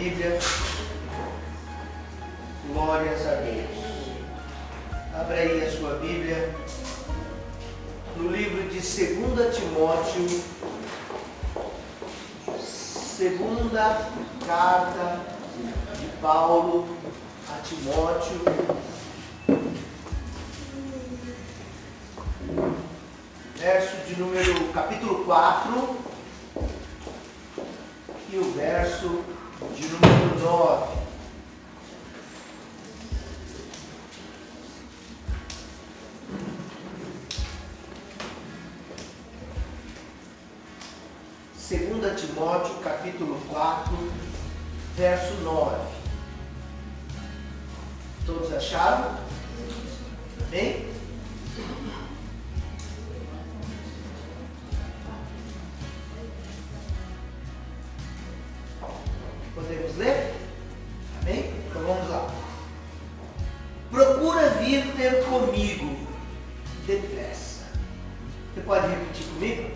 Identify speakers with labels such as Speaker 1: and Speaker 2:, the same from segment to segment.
Speaker 1: Bíblia? Glórias a Deus. Abra aí a sua Bíblia no livro de 2 Timóteo, segunda carta de Paulo a Timóteo, capítulo 4 e o verso de número 9. Segunda Timóteo, capítulo 4, verso 9. Todos acharam? Amém? Podemos ler? Amém? Então vamos lá. Procura vir ter comigo depressa. Você pode repetir comigo?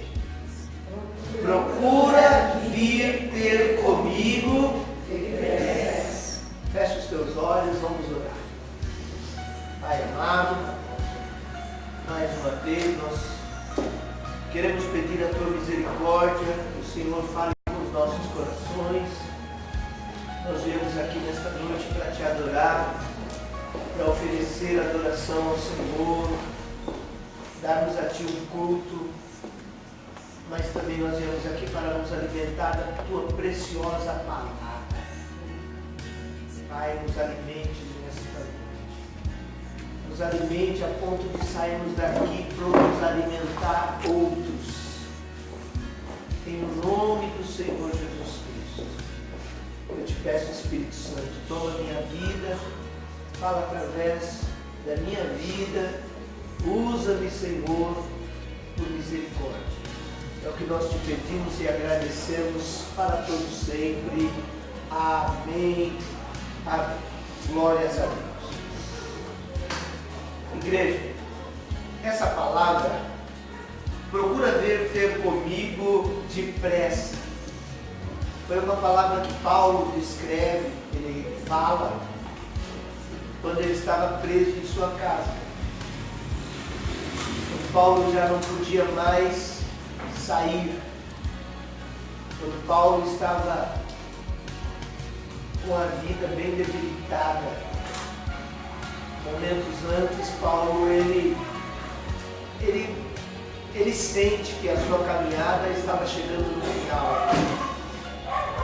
Speaker 1: Procura vir ter comigo depressa. Feche os teus olhos, vamos orar. Pai amado, mais uma vez nós queremos pedir a tua misericórdia, que o Senhor fale com os nossos corações. Nós viemos aqui nesta noite para te adorar, para oferecer adoração ao Senhor, darmos a ti um culto, mas também nós viemos aqui para nos alimentar da tua preciosa palavra. Pai, nos alimente nesta noite. Nos alimente a ponto de sairmos daqui prontos a alimentar outros. Em nome do Senhor Jesus Cristo. Eu te peço, Espírito Santo, toma a minha vida, fala através da minha vida, usa-me, Senhor, por misericórdia. É o que nós te pedimos e agradecemos para todos sempre. Amém. Amém. Glórias a Deus. Igreja, essa palavra, procura vir ter comigo depressa. Foi uma palavra que Paulo descreve, ele fala, quando ele estava preso em sua casa. Paulo já não podia mais sair. Quando Paulo estava com a vida bem debilitada, momentos antes, Paulo ele sente que a sua caminhada estava chegando no final.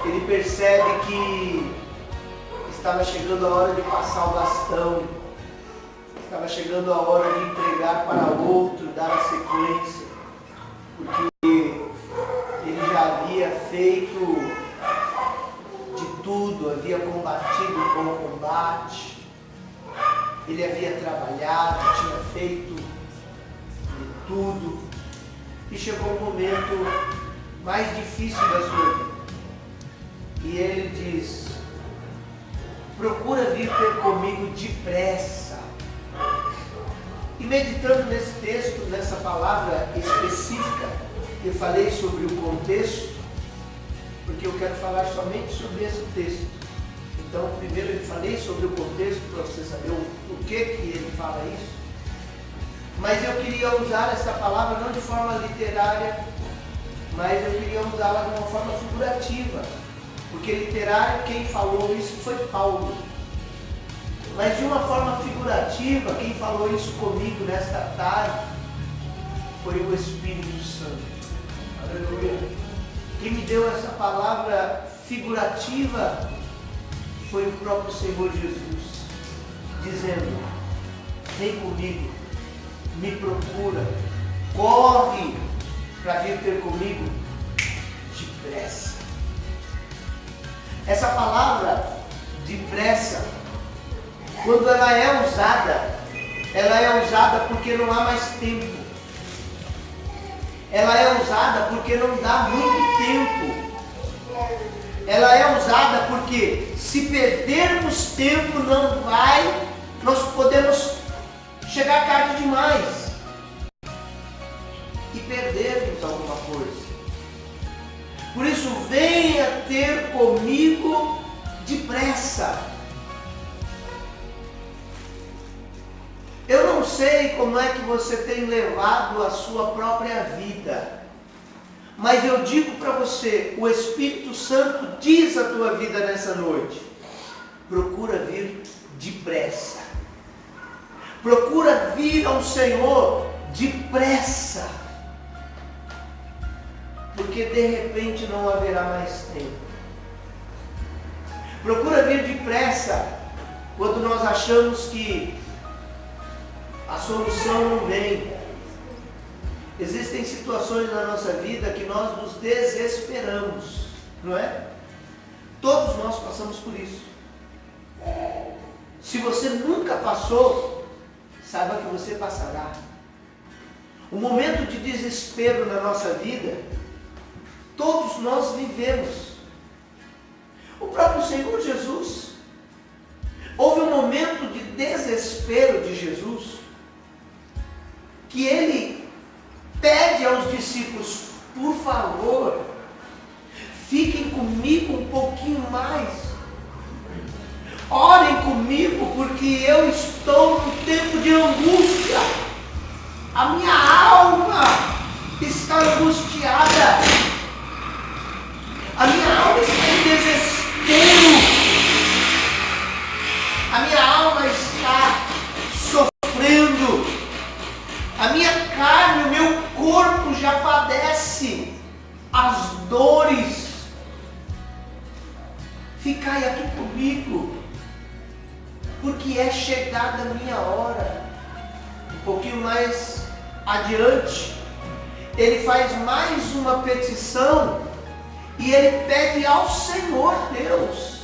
Speaker 1: Ele percebe que estava chegando a hora de passar o bastão, estava chegando a hora de entregar para outro, dar a sequência, porque ele já havia feito de tudo, havia combatido o bom combate, ele havia trabalhado, tinha feito de tudo, e chegou um momento mais difícil da sua vida. E ele diz: procura vir ter comigo depressa. E meditando nesse texto, nessa palavra específica, eu falei sobre o contexto, porque eu quero falar somente sobre esse texto. Então, primeiro eu falei sobre o contexto, para você saber o que ele fala isso. Mas eu queria usar essa palavra não de forma literária, mas eu queria usá-la de uma forma figurativa. Porque literário, quem falou isso foi Paulo. Mas de uma forma figurativa, quem falou isso comigo nesta tarde foi o Espírito Santo. Aleluia. Quem me deu essa palavra figurativa foi o próprio Senhor Jesus, dizendo: vem comigo, me procura, corre para vir ter comigo depressa. Essa palavra depressa, quando ela é usada porque não há mais tempo. Ela é usada porque não dá muito tempo. Ela é usada porque se perdermos tempo nós podemos chegar tarde demais e perdermos alguma coisa. Por isso, venha ter comigo depressa. Eu não sei como é que você tem levado a sua própria vida, mas eu digo para você, o Espírito Santo diz a tua vida nessa noite: procura vir depressa. Procura vir ao Senhor depressa, porque de repente não haverá mais tempo. Procura vir depressa quando nós achamos que a solução não vem. Existem situações na nossa vida que nós nos desesperamos, não é? Todos nós passamos por isso. Se você nunca passou, saiba que você passará. Um momento de desespero na nossa vida, todos nós vivemos. O próprio Senhor Jesus, houve um momento de desespero de Jesus, que ele pede aos discípulos: por favor, fiquem comigo um pouquinho mais, orem comigo, porque eu estou num tempo de angústia, a minha alma está angustiada, a minha alma está em desespero, a minha alma está sofrendo, a minha carne, o meu corpo já padece as dores. Ficai aqui comigo, porque é chegada a minha hora. Um pouquinho mais adiante, ele faz mais uma petição e ele pede ao Senhor Deus.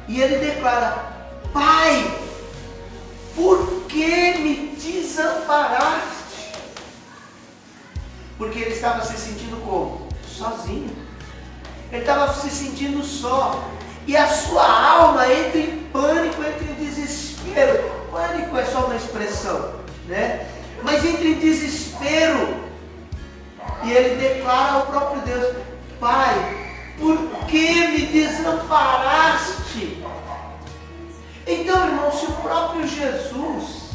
Speaker 1: E ele declara: Pai, por que me desamparaste? Porque ele estava se sentindo como? Sozinho. Ele estava se sentindo só. E a sua alma entra em pânico, entra em desespero. Pânico é só uma expressão, né? Mas entra em desespero. E ele declara ao próprio Deus: Pai, por que me desamparaste? Então, irmão, se o próprio Jesus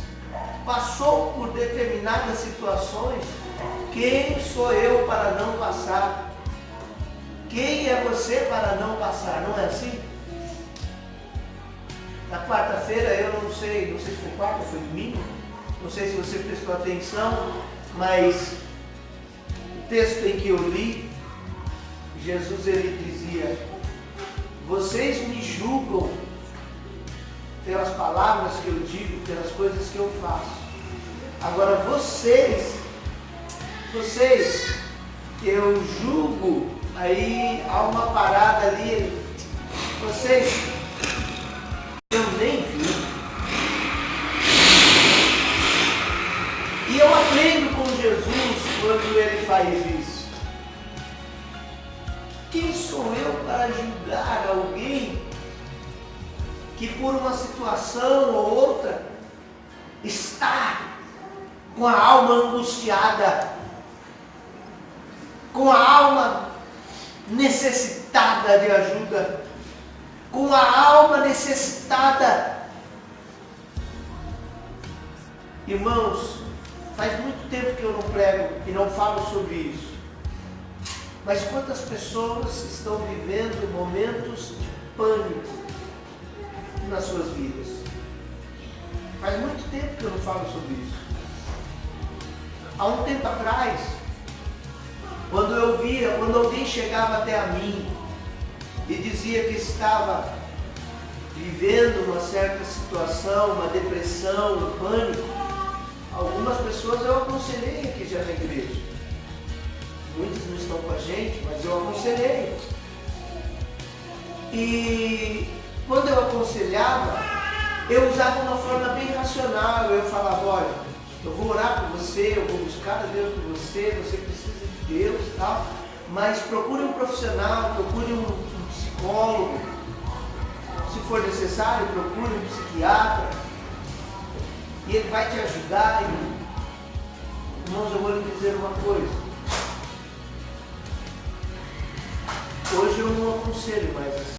Speaker 1: passou por determinadas situações, quem sou eu para não passar? Quem é você para não passar? Não é assim? Na quarta-feira, eu não sei se foi quarta ou foi domingo, não sei se você prestou atenção, mas o texto em que eu li, Jesus ele dizia: vocês me julgam pelas palavras que eu digo, pelas coisas que eu faço. Agora vocês que eu julgo, aí há uma parada ali, vocês, eu nem vi. E eu aprendo com Jesus quando ele faz isso. Quem sou eu para julgar alguém que por uma situação ou outra está com a alma angustiada, com a alma necessitada de ajuda, com a alma necessitada? Irmãos, faz muito tempo que eu não prego e não falo sobre isso, mas quantas pessoas estão vivendo momentos de pânico nas suas vidas? Faz muito tempo que eu não falo sobre isso. Há um tempo atrás, quando alguém chegava até a mim e dizia que estava vivendo uma certa situação, uma depressão, um pânico, algumas pessoas eu aconselhei aqui já na igreja. Muitos não estão com a gente, mas eu aconselhei. E quando eu aconselhava, eu usava uma forma bem racional. Eu falava: olha, eu vou orar por você, eu vou buscar a Deus por você, você precisa de Deus e tal, mas procure um profissional, procure um psicólogo, se for necessário, procure um psiquiatra, e ele vai te ajudar. E, irmãos, eu vou lhe dizer uma coisa: hoje eu não aconselho mais assim.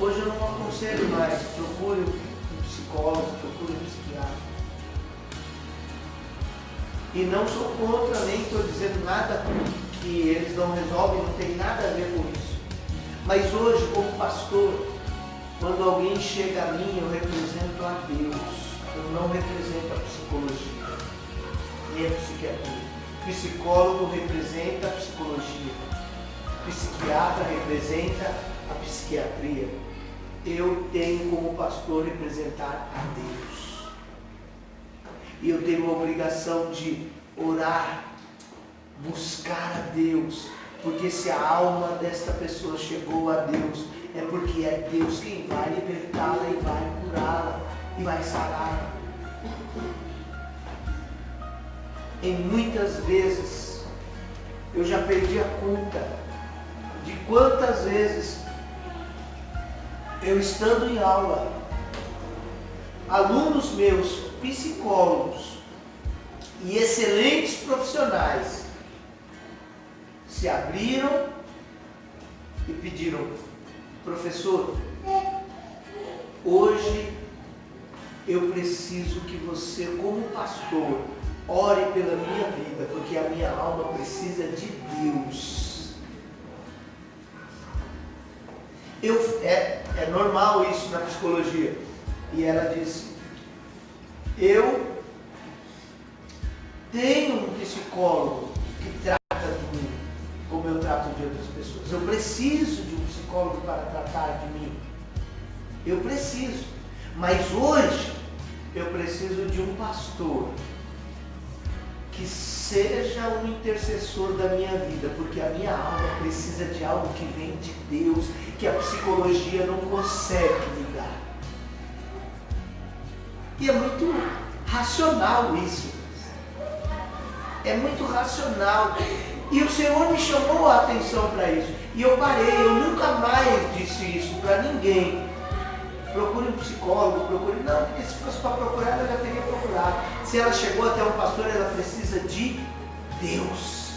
Speaker 1: Hoje eu não aconselho mais, procure um psicólogo, procure um psiquiatra. E não sou contra, nem estou dizendo nada que eles não resolvem, não tem nada a ver com isso. Mas hoje, como pastor, quando alguém chega a mim, eu represento a Deus. Eu não represento a psicologia, nem a psiquiatria. Psicólogo representa a psicologia. Psiquiatra representa a psiquiatria. Eu tenho como pastor representar a Deus. E eu tenho a obrigação de orar, buscar a Deus. Porque se a alma desta pessoa chegou a Deus, é porque é Deus quem vai libertá-la e vai curá-la e vai sará-la. E muitas vezes eu já perdi a conta de quantas vezes eu estando em aula, alunos meus, psicólogos e excelentes profissionais se abriram e pediram: professor, hoje eu preciso que você, como pastor, ore pela minha vida, porque a minha alma precisa de Deus. É normal isso na psicologia. E ela disse: eu tenho um psicólogo que trata de mim como eu trato de outras pessoas. Eu preciso de um psicólogo para tratar de mim. Eu preciso. Mas hoje eu preciso de um pastor que seja um intercessor da minha vida, porque a minha alma precisa de algo que vem de Deus, que a psicologia não consegue me dar. E é muito racional isso. É muito racional. E o Senhor me chamou a atenção para isso. E eu parei, eu nunca mais disse isso para ninguém. Procure um psicólogo, procure... Não, porque se fosse para procurar, ela já teria procurado. Se ela chegou até um pastor, ela precisa de Deus.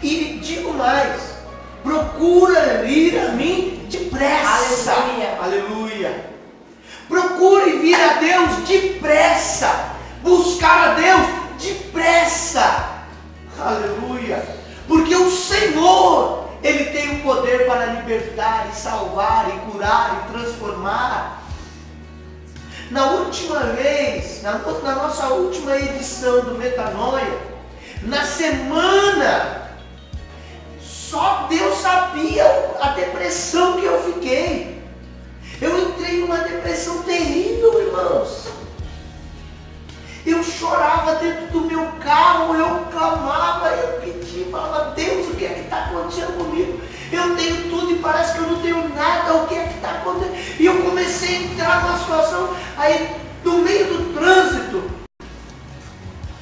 Speaker 1: E digo mais, procura vir a mim depressa.
Speaker 2: Aleluia.
Speaker 1: Aleluia. Procure vir a Deus depressa. Buscar a Deus depressa. Aleluia. Porque o Senhor, Ele tem o poder para libertar e salvar e curar e transformar. Na última vez, na nossa última edição do Metanoia, na semana, só Deus sabia a depressão que eu fiquei. Eu entrei numa depressão terrível, irmãos. Eu chorava dentro do meu carro, eu clamava, eu pedia, falava: Deus, o que é que está acontecendo comigo? Eu tenho tudo e parece que eu não tenho nada, o que é que está acontecendo? E eu comecei a entrar numa situação, aí no meio do trânsito,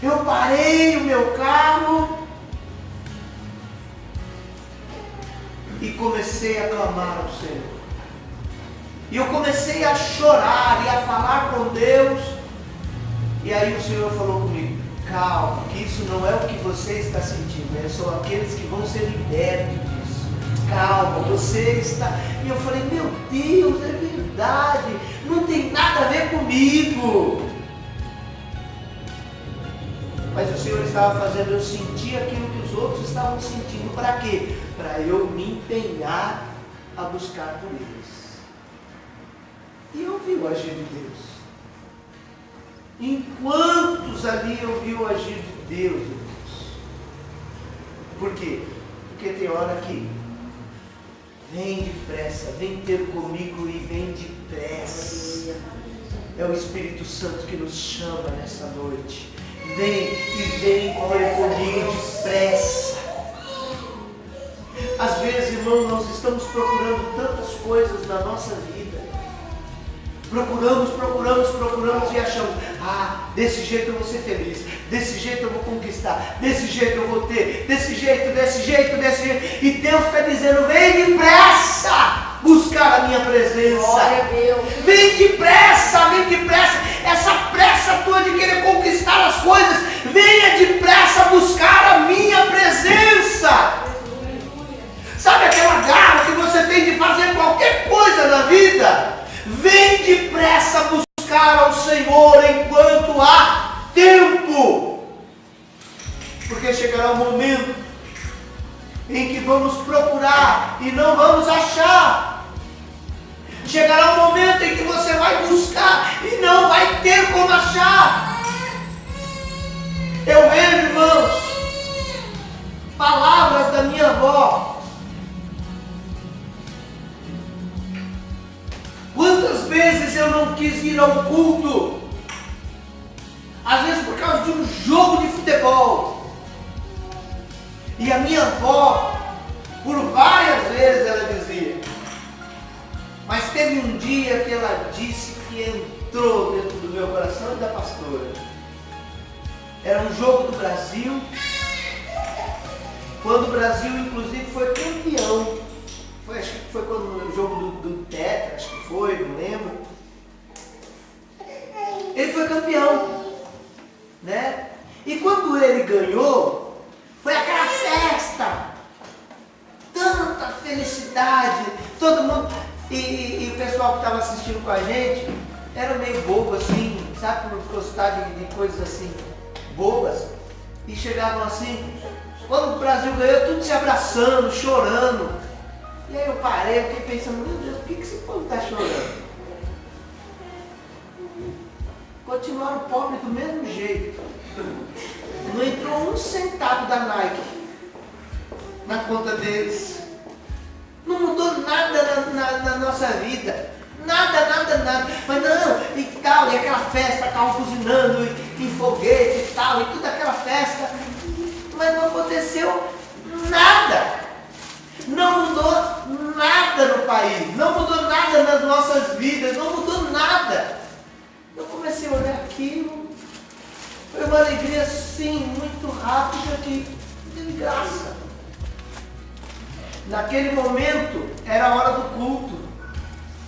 Speaker 1: eu parei o meu carro e comecei a clamar ao Senhor. E eu comecei a chorar e a falar com Deus. E aí o Senhor falou comigo: calma, que isso não é o que você está sentindo, são aqueles que vão ser libertos disso. Calma, você está... E eu falei: meu Deus, é verdade, não tem nada a ver comigo. Mas o Senhor estava fazendo eu sentir aquilo que os outros estavam sentindo. Para quê? Para eu me empenhar a buscar por eles. E eu vi o agir de Deus. Em quantos ali eu vi o agir de Deus, irmãos? Por quê? Porque tem hora que vem depressa, vem ter comigo e vem depressa. É o Espírito Santo que nos chama nessa noite. Vem e vem ter comigo depressa. Às vezes, irmão, nós estamos procurando tantas coisas na nossa vida. Procuramos e achamos: ah, desse jeito eu vou ser feliz, desse jeito eu vou conquistar, desse jeito eu vou ter, desse jeito. E Deus está dizendo: vem depressa buscar a minha presença.
Speaker 2: Glória a Deus.
Speaker 1: Vem depressa. Essa pressa tua de querer conquistar as coisas, venha depressa buscar a minha presença. Sabe aquela garra que você tem de fazer em que vamos procurar e não vamos achar. Chegará um momento em que você vai buscar e não vai ter como achar. Eu vejo, irmãos, palavras da minha avó. Quantas vezes eu não quis ir ao culto? Às vezes por causa de um jogo de futebol. E a minha avó, por várias vezes ela dizia. Mas teve um dia que ela disse que entrou dentro do meu coração e da pastora. Era um jogo do Brasil. Quando o Brasil, inclusive, foi campeão. Acho que foi quando o jogo do Tetra, acho que foi, não lembro. Ele foi campeão, né? E quando ele ganhou, foi aquela festa, tanta felicidade, todo mundo, e o pessoal que estava assistindo com a gente, era meio bobo assim, sabe, por gostar de coisas assim, bobas, e chegavam assim, quando o Brasil ganhou, tudo se abraçando, chorando. E aí eu parei, fiquei pensando, meu Deus, por que esse povo está chorando? Continuaram pobres do mesmo jeito. Não entrou um centavo da Nike na conta deles. Não mudou nada na nossa vida. Nada. Mas não, e tal, e aquela festa, carro buzinando, e foguete e tal, e toda aquela festa. Mas não aconteceu nada. Não mudou nada no país, não mudou nada nas nossas vidas, não mudou nada. Eu comecei a olhar aquilo, foi uma alegria assim, muito rápida, de graça. Naquele momento, era a hora do culto,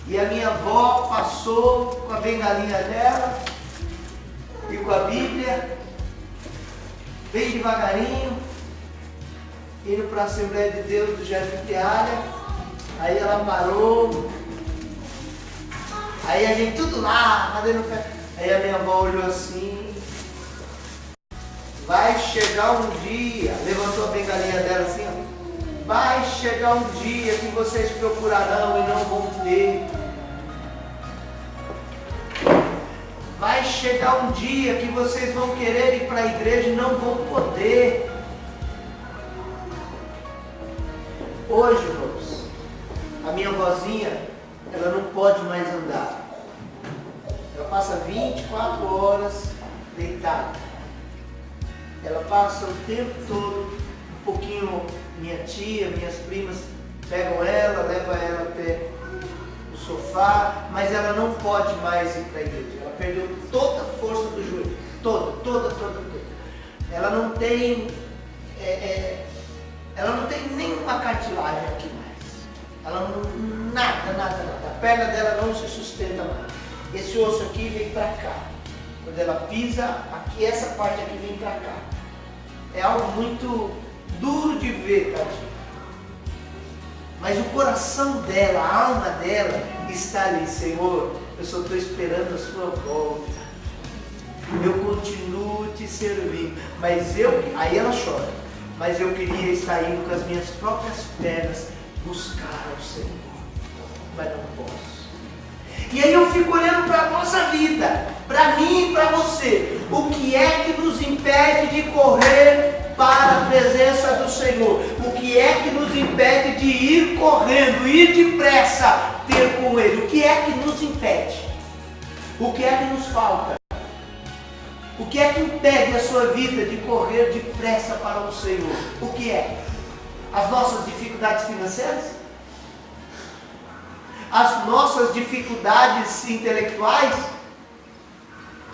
Speaker 1: e a minha avó passou com a bengalinha dela, e com a Bíblia, bem devagarinho, indo para a Assembleia de Deus do Jardim Tealha. Aí ela parou. Aí a gente tudo lá, fazendo festa. Aí a minha avó olhou assim. Vai chegar um dia, levantou a bengalinha dela assim, ó. Vai chegar um dia que vocês procurarão e não vão ter. Vai chegar um dia que vocês vão querer ir para a igreja e não vão poder. Hoje, irmãos, a minha vozinha, ela não pode mais andar. Ela passa 24 horas deitada. Ela passa o tempo todo, um pouquinho, minha tia, minhas primas pegam ela, levam ela até o sofá, mas ela não pode mais ir para a igreja. Ela perdeu toda a força do joelho, toda. Ela não tem... ela não tem nenhuma cartilagem aqui mais. Ela não... Nada. A perna dela não se sustenta mais. Esse osso aqui vem para cá. Quando ela pisa, aqui, essa parte aqui vem para cá. É algo muito duro de ver, tadinho. Mas o coração dela, a alma dela está ali. Senhor, eu só estou esperando a sua volta. Eu continuo te servindo. Mas aí ela chora. Mas eu queria estar indo com as minhas próprias pernas buscar ao Senhor. Mas não posso. E aí eu fico olhando para a nossa vida, para mim e para você. O que é que nos impede de correr para a presença do Senhor? O que é que nos impede de ir correndo, ir depressa, ter com Ele? O que é que nos impede? O que é que nos falta? O que é que impede a sua vida de correr depressa para o Senhor? O que é? As nossas dificuldades financeiras? As nossas dificuldades intelectuais?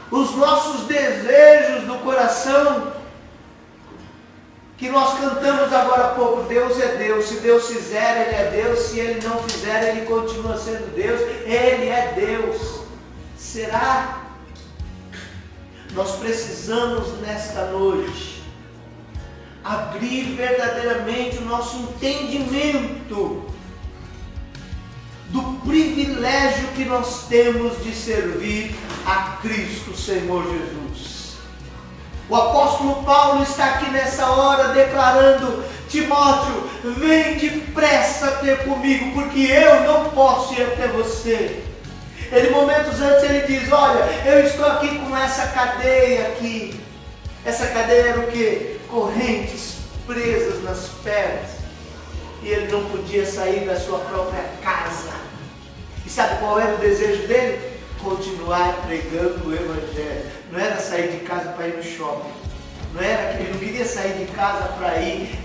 Speaker 1: Os nossos desejos do coração? Que nós cantamos agora há pouco, Deus é Deus. Se Deus fizer, Ele é Deus. Se Ele não fizer, Ele continua sendo Deus. Ele é Deus. Será? Nós precisamos nesta noite abrir verdadeiramente o nosso entendimento do privilégio que nós temos de servir a Cristo Senhor Jesus. O apóstolo Paulo está aqui nessa hora declarando Timóteo, vem depressa ter comigo, porque eu não posso ir até você. Ele, momentos antes, ele diz, olha, eu estou aqui com essa cadeia aqui. Essa cadeia era o quê? Correntes presas nas pernas. E ele não podia sair da sua própria casa. E sabe qual era o desejo dele? Continuar pregando o Evangelho. Não era sair de casa para ir no shopping. Não era que ele não queria sair de casa para ir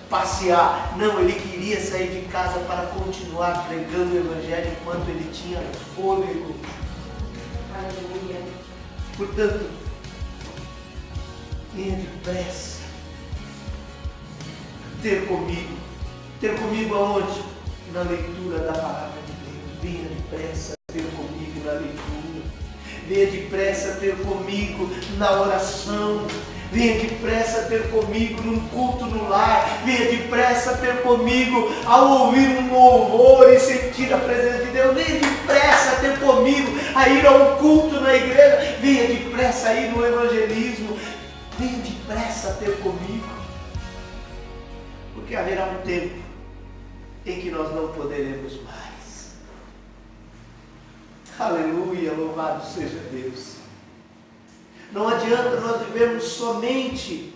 Speaker 1: passear. Não, ele queria sair de casa para continuar pregando o Evangelho enquanto ele tinha fôlego. Aleluia. Portanto, venha depressa ter comigo. Ter comigo aonde? Na leitura da palavra de Deus. Venha depressa ter comigo na leitura. Venha depressa ter comigo na oração. Venha depressa ter comigo num culto no lar. Venha depressa ter comigo ao ouvir um louvor e sentir a presença de Deus. Venha depressa ter comigo a ir a um culto na igreja. Venha depressa a ir no evangelismo. Venha depressa ter comigo. Porque haverá um tempo em que nós não poderemos mais. Aleluia, louvado seja Deus. Não adianta nós vivermos somente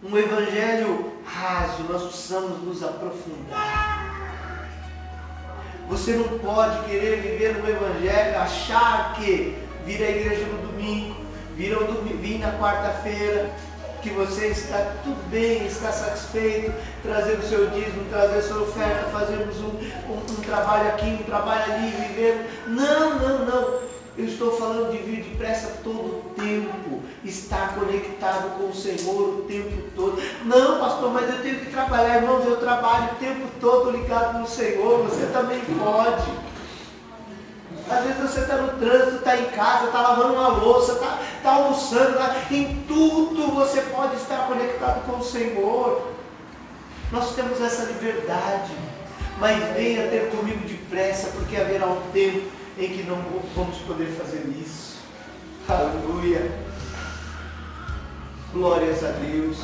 Speaker 1: um evangelho raso, nós precisamos nos aprofundar. Você não pode querer viver no evangelho, achar que vir à igreja no domingo, vir na quarta-feira, que você está tudo bem, está satisfeito, trazer o seu dízimo, trazer a sua oferta, fazermos um trabalho aqui, um trabalho ali, viver. Não. Eu estou falando de vir depressa todo o tempo, estar conectado com o Senhor o tempo todo. Não, pastor, mas eu tenho que trabalhar. Irmãos, eu trabalho o tempo todo ligado no Senhor, você também pode. Às vezes você está no trânsito, está em casa, está lavando uma louça, está almoçando, em tudo você pode estar conectado com o Senhor. Nós temos essa liberdade, mas venha ter comigo depressa, porque haverá um tempo em que não vamos poder fazer isso. Aleluia. Glórias a Deus.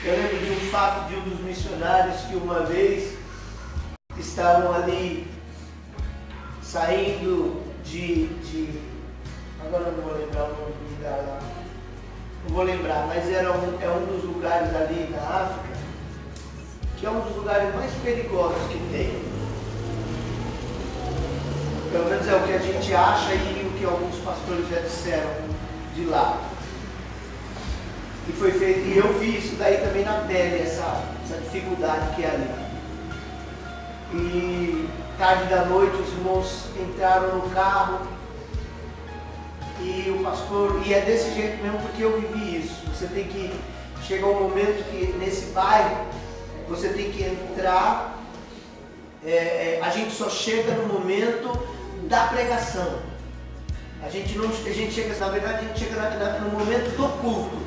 Speaker 1: Eu lembro de um fato de um dos missionários que uma vez estavam ali saindo agora eu não vou lembrar o nome do lugar lá, não vou lembrar, mas é um dos lugares ali na África, que é um dos lugares mais perigosos que tem. Pelo menos é o que a gente acha e o que alguns pastores já disseram de lá. E foi feito, e eu vi isso daí também na pele, essa dificuldade que é ali. E tarde da noite os irmãos entraram no carro e o pastor, e é desse jeito mesmo porque eu vivi isso. Você tem que, chega um momento que nesse bairro você tem que entrar, a gente só chega no momento da pregação. A gente chega, na verdade a gente chega no momento do culto.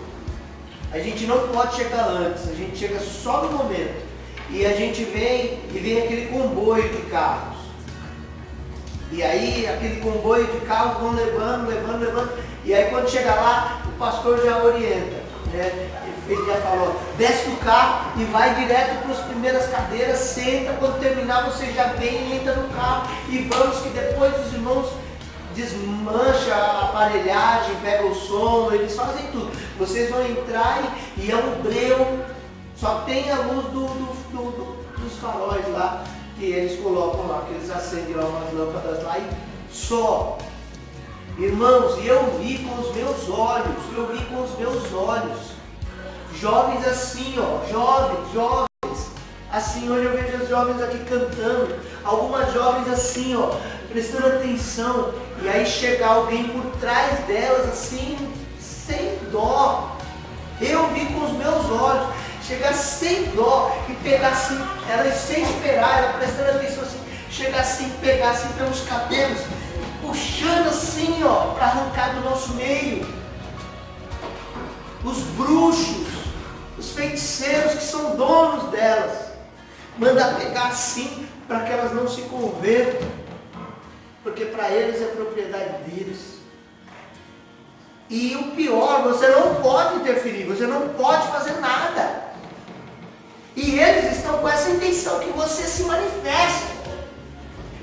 Speaker 1: A gente não pode chegar antes, a gente chega só no momento. E a gente vem aquele comboio de carros. E aí aquele comboio de carros vão levando. E aí quando chega lá, o pastor já orienta, né? Ele já falou, desce do carro e vai direto para as primeiras cadeiras, senta, quando terminar você já vem e entra no carro. E vamos que depois os irmãos desmancha a aparelhagem, pega o som, eles fazem tudo. Vocês vão entrar e é um breu, só tem a luz dos faróis lá, que eles colocam lá, que eles acendem lá umas lâmpadas lá e só. Irmãos, e eu vi com os meus olhos, jovens assim, ó, jovens, assim, hoje eu vejo as jovens aqui cantando, algumas jovens assim, ó, prestando atenção, e aí chega alguém por trás delas assim, sem dó. Eu vi com os meus olhos, chegar sem dó e pegar assim, ela sem esperar, ela prestando atenção assim, chegar assim, pegar assim pelos cabelos, puxando assim, ó, para arrancar do nosso meio. Os bruxos, os feiticeiros que são donos delas, manda pegar assim para que elas não se convertam, porque para eles é propriedade deles. E o pior, você não pode interferir, você não pode fazer nada. E eles estão com essa intenção que você se manifeste.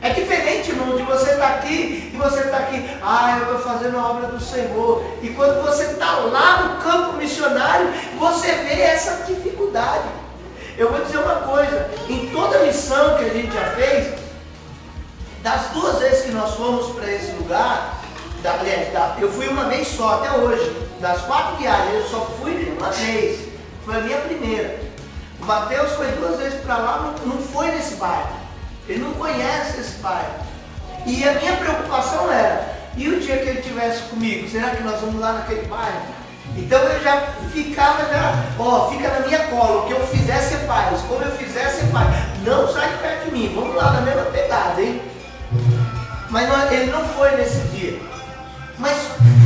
Speaker 1: É diferente, irmão, de você estar aqui e você estar aqui, eu estou fazendo a obra do Senhor. E quando você está lá no campo missionário, você vê essa dificuldade. Eu vou dizer uma coisa, em toda missão que a gente já fez, das 2 vezes que nós fomos para esse lugar, eu fui uma vez só até hoje, das 4 viagens, eu só fui uma vez, foi a minha primeira. O Mateus foi 2 vezes para lá, não foi nesse bairro. Ele não conhece esse bairro. E a minha preocupação era, e o dia que ele estivesse comigo, será que nós vamos lá naquele bairro? Então eu já ficava, fica na minha cola, o que eu fizer você faz, como eu fizer você faz. Não sai de perto de mim, vamos lá na mesma pegada, hein? Mas ele não foi nesse dia. Mas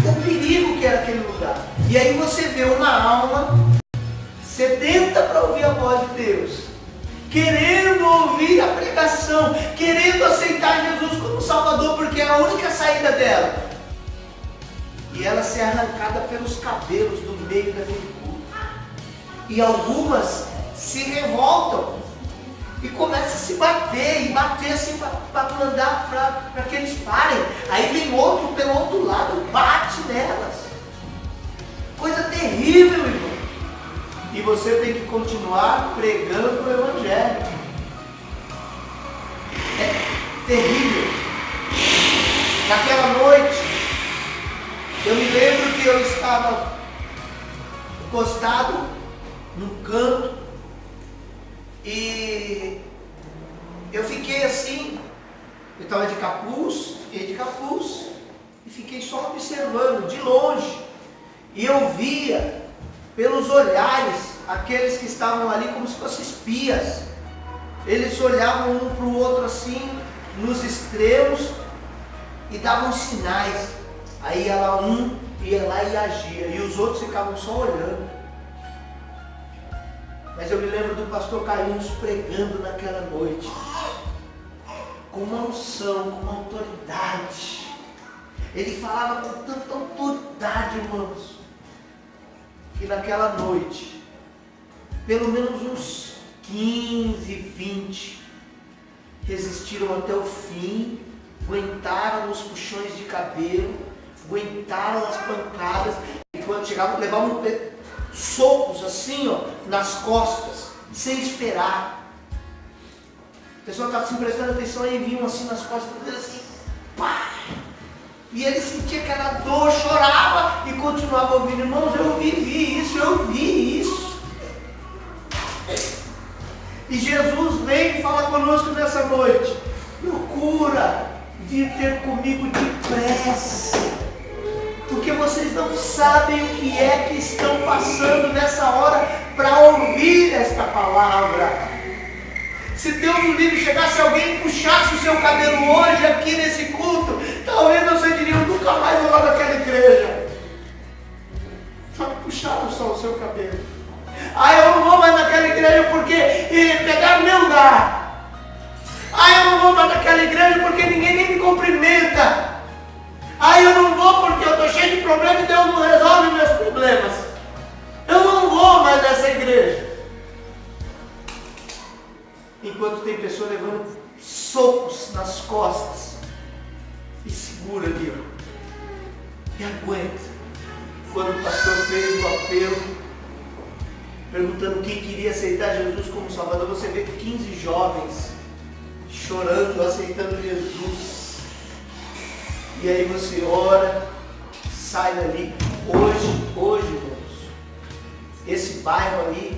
Speaker 1: o perigo que era aquele lugar. E aí você vê uma alma sedenta para ouvir a voz de Deus, querendo ouvir a pregação, querendo aceitar Jesus como Salvador, porque é a única saída dela. E ela ser arrancada pelos cabelos do meio daquele culto. E algumas se revoltam e começam a se bater, e bater assim para mandar para que eles parem. Aí vem outro pelo outro lado, bate nelas. Coisa terrível, irmão. E você tem que continuar pregando o Evangelho. É terrível. Naquela noite, eu me lembro que eu estava encostado num canto e eu fiquei assim, eu estava de capuz, e fiquei só observando de longe. E eu via pelos olhares aqueles que estavam ali como se fossem espias. Eles olhavam um para o outro assim, nos extremos, e davam sinais. Aí um ia lá e agia, e os outros ficavam só olhando. Mas eu me lembro do pastor Carlinhos pregando naquela noite, com uma unção, com uma autoridade. Ele falava com tanta autoridade, irmãos, que naquela noite, pelo menos uns 15, 20 resistiram até o fim, aguentaram os puxões de cabelo, aguentaram as pancadas, e quando chegavam levavam socos assim, nas costas, sem esperar. A pessoa estava assim prestando atenção e vinham assim nas costas dele assim, pá! E ele sentia aquela dor, chorava e continuava ouvindo. Irmãos, eu vi isso. E Jesus vem e fala conosco nessa noite: procura vir ter comigo depressa, porque vocês não sabem o que é que estão passando nessa hora para ouvir esta palavra. Se Deus no livre chegasse alguém e puxasse o seu cabelo hoje aqui nesse culto, talvez você diria: eu nunca mais vou lá naquela igreja. Só que puxaram só o seu cabelo. Eu não vou mais naquela igreja porque pegaram meu lugar. Eu não vou mais naquela igreja porque ninguém nem me cumprimenta. Eu não vou porque eu estou cheio de problemas e Deus não resolve meus problemas. Eu não vou mais nessa igreja. Enquanto tem pessoa levando socos nas costas e segura ali, e aguenta. Quando o pastor fez o apelo perguntando quem queria aceitar Jesus como Salvador, você vê 15 jovens chorando, aceitando Jesus. E aí você ora, sai dali. Hoje, irmãos, esse bairro ali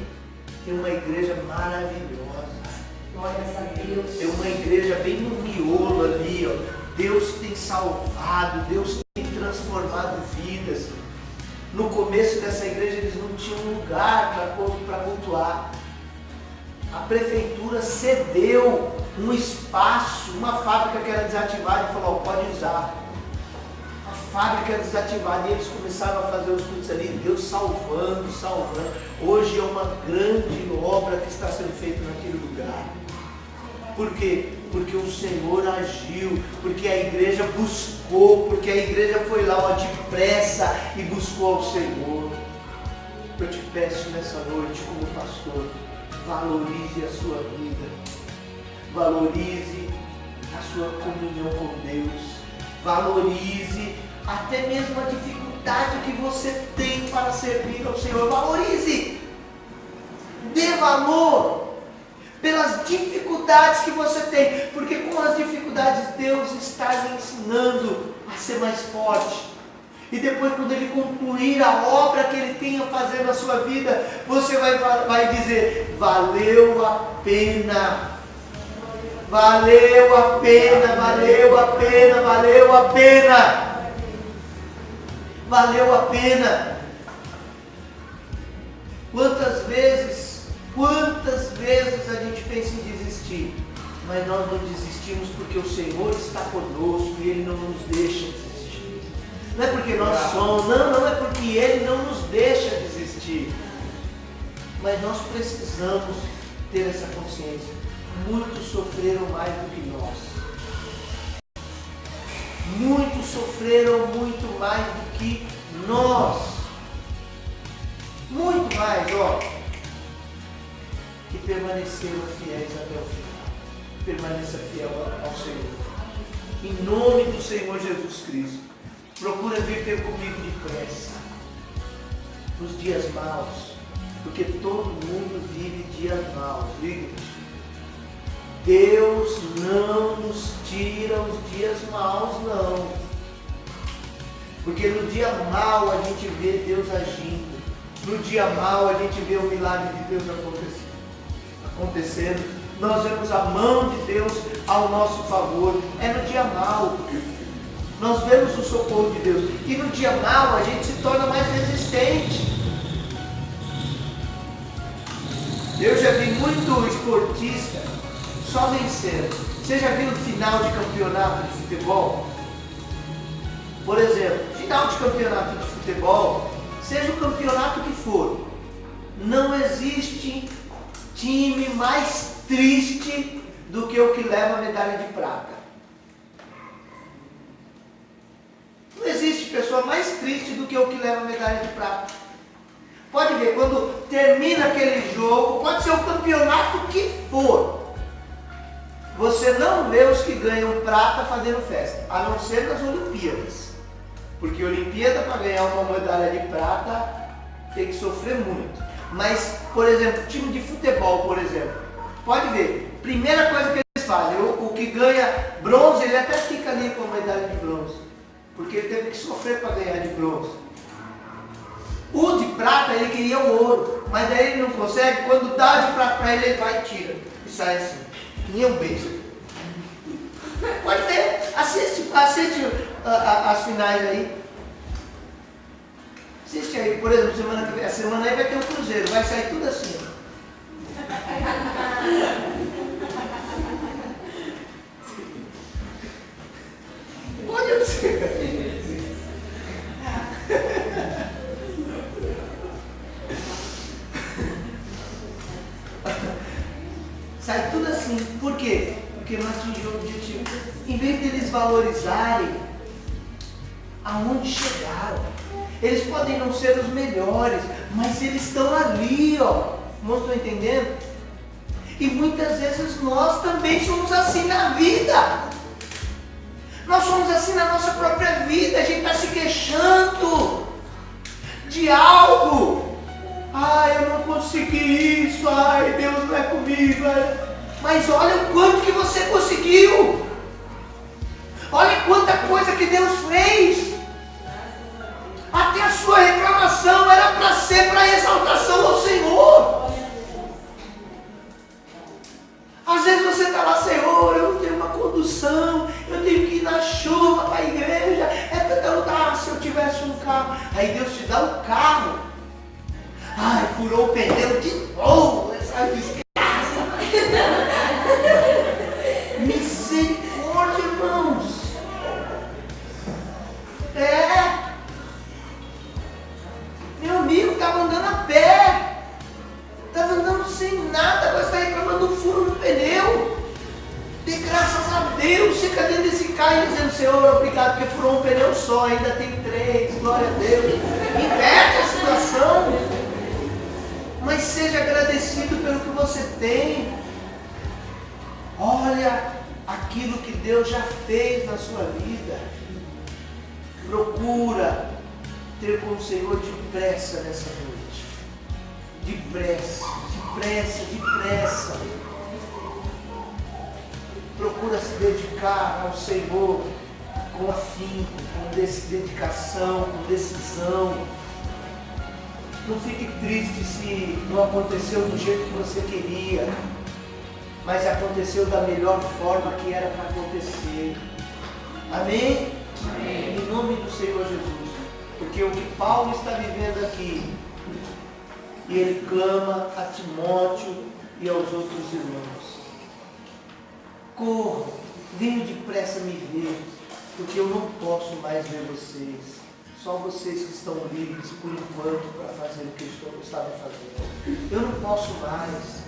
Speaker 1: tem uma igreja maravilhosa.
Speaker 2: Glórias a Deus.
Speaker 1: É uma igreja bem no miolo ali, Deus tem salvado, Deus tem transformado vidas. No começo dessa igreja eles não tinham lugar para cultuar. A prefeitura cedeu um espaço, uma fábrica que era desativada, e falou: pode usar. A fábrica desativada, e eles começaram a fazer os cultos ali, Deus salvando. Hoje é uma grande obra que está sendo feita naquele lugar. Por quê? Porque o Senhor agiu, porque a igreja buscou, porque a igreja foi lá depressa e buscou ao Senhor. Eu te peço nessa noite, como pastor, Valorize a sua vida. Valorize a sua comunhão com Deus. Valorize até mesmo a dificuldade que você tem para servir ao Senhor. Valorize. Dê valor pelas dificuldades que você tem. Porque com as dificuldades Deus está lhe ensinando a ser mais forte. E depois, quando Ele concluir a obra que Ele tem a fazer na sua vida, você vai dizer: valeu a pena. Valeu a pena, valeu a pena, valeu a pena. Valeu a pena. Quantas vezes a gente pensa em desistir, mas nós não desistimos porque o Senhor está conosco e Ele não nos deixa desistir. Não é porque nós somos, não é porque Ele não nos deixa desistir. Mas nós precisamos ter essa consciência. Muitos sofreram mais do que nós. Muitos sofreram muito mais do que nós. Muito mais, que permaneceram fiéis até o final. Permaneça fiel ao Senhor. Em nome do Senhor Jesus Cristo. Procura vir ter comigo depressa. Nos dias maus. Porque todo mundo vive dias maus. Liga. Deus não nos tira os dias maus, não. Porque no dia mau a gente vê Deus agindo. No dia mau a gente vê o milagre de Deus acontecendo. Nós vemos a mão de Deus ao nosso favor. É no dia mau. Nós vemos o socorro de Deus. E no dia mau a gente se torna mais resistente. Eu já vi muito esportista só vencendo. Você já viu o final de campeonato de futebol? Por exemplo, final de campeonato de futebol, seja o campeonato que for, não existe time mais triste do que o que leva a medalha de prata. Não existe pessoa mais triste do que o que leva a medalha de prata. Pode ver, quando termina aquele jogo, pode ser o campeonato que for, você não vê os que ganham prata fazendo festa, a não ser nas Olimpíadas. Porque Olimpíada, para ganhar uma medalha de prata, tem que sofrer muito. Mas, por exemplo, time de futebol, por exemplo, pode ver, primeira coisa que eles fazem, o que ganha bronze, ele até fica ali com a medalha de bronze, porque ele teve que sofrer para ganhar de bronze. O de prata, ele queria o ouro, mas daí ele não consegue, quando dá de prata para ele, ele vai e tira, e sai assim, que nem um beijo. Pode ver, assiste as finais aí. Assiste aí, por exemplo, a semana aí vai ter um Cruzeiro, vai sair tudo assim. Pode ser. Sai tudo assim. Por quê? Porque não atingiu o objetivo. Em vez de eles valorizarem aonde chegaram. Eles podem não ser os melhores, mas eles estão ali, ó. Não estou entendendo? E muitas vezes nós também somos assim na vida. Nós somos assim na nossa própria vida. A gente está se queixando de algo. Ai, eu não consegui isso. Ai, Deus não é comigo. Mas olha o quanto que você conseguiu. Olha quanta coisa que Deus fez. Até a sua reclamação era para ser para exaltação ao Senhor. Às vezes você está lá, Senhor, eu não tenho uma condução, eu tenho que ir na chuva para a igreja, é tanta luta, se eu tivesse um carro. Aí Deus te dá um carro. Ai, furou o pneu de novo, essa desgraça. Misericórdia, irmãos. Meu amigo estava andando a pé, estava andando sem nada, agora está reclamando do furo no pneu. Dê graças a Deus, fica dentro desse carro e dizendo, Senhor, obrigado, porque furou um pneu só, ainda tem 3, glória a Deus. Inverte a situação. mas seja agradecido pelo que você tem. Olha aquilo que Deus já fez na sua vida. Procura ter com o Senhor depressa nessa noite. Depressa, depressa, depressa. Procura se dedicar ao Senhor com afinco, com dedicação, com decisão. Não fique triste se não aconteceu do jeito que você queria, mas aconteceu da melhor forma que era para acontecer. Amém? Amém? Em nome do Senhor Jesus. Porque o que Paulo está vivendo aqui, e ele clama a Timóteo e aos outros irmãos: corram, venham depressa me ver, porque eu não posso mais ver vocês. Só vocês que estão livres por enquanto para fazer o que eu estava fazendo. Eu não posso mais.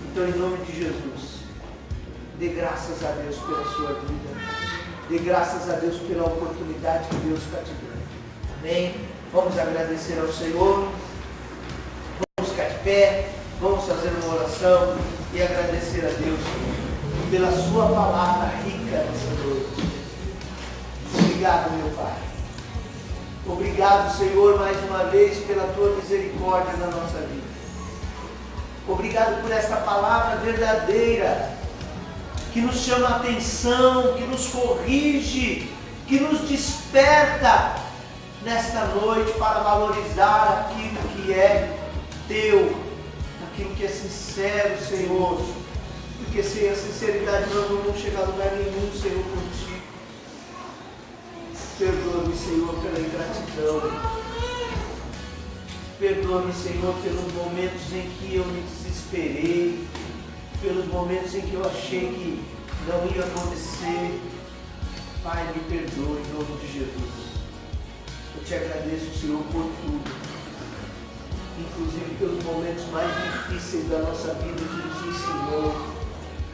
Speaker 1: Então, em nome de Jesus, dê graças a Deus pela sua vida. Dê graças a Deus pela oportunidade que Deus está te dando. Amém? Vamos agradecer ao Senhor. Vamos ficar de pé. Vamos fazer uma oração e agradecer a Deus pela sua palavra rica nessa noite. Obrigado, meu Pai. Obrigado, Senhor, mais uma vez pela tua misericórdia na nossa vida. Obrigado por esta palavra verdadeira, que nos chama a atenção, que nos corrige, que nos desperta nesta noite para valorizar aquilo que é teu, aquilo que é sincero, Senhor. Porque sem a sinceridade nós não vamos chegar a lugar nenhum, Senhor, contigo. Perdoa-me, Senhor, pela ingratidão. Perdoa-me, Senhor, pelos momentos em que eu me desesperei, pelos momentos em que eu achei que não ia acontecer. Pai, me perdoa em nome de Jesus. Eu te agradeço, Senhor, por tudo, inclusive pelos momentos mais difíceis da nossa vida que nos ensinou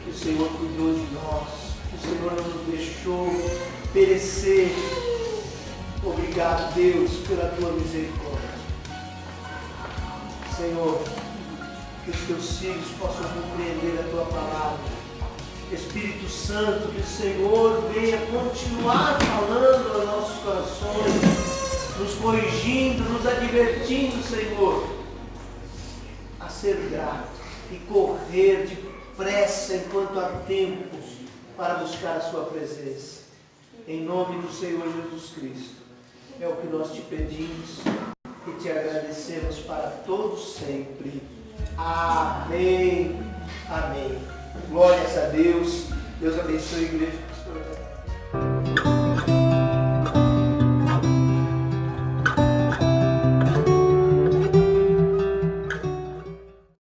Speaker 1: que o Senhor cuidou de nós, que o Senhor não nos deixou perecer. Obrigado, Deus, pela tua misericórdia. Senhor, que os teus filhos possam compreender a tua palavra. Espírito Santo, que o Senhor venha continuar falando aos nossos corações, nos corrigindo, nos advertindo, Senhor, a ser grato e correr depressa enquanto há tempo para buscar a sua presença. Em nome do Senhor Jesus Cristo. É o que nós te pedimos e te agradecemos para todos sempre. Amém. Amém. Glórias a Deus. Deus abençoe a igreja.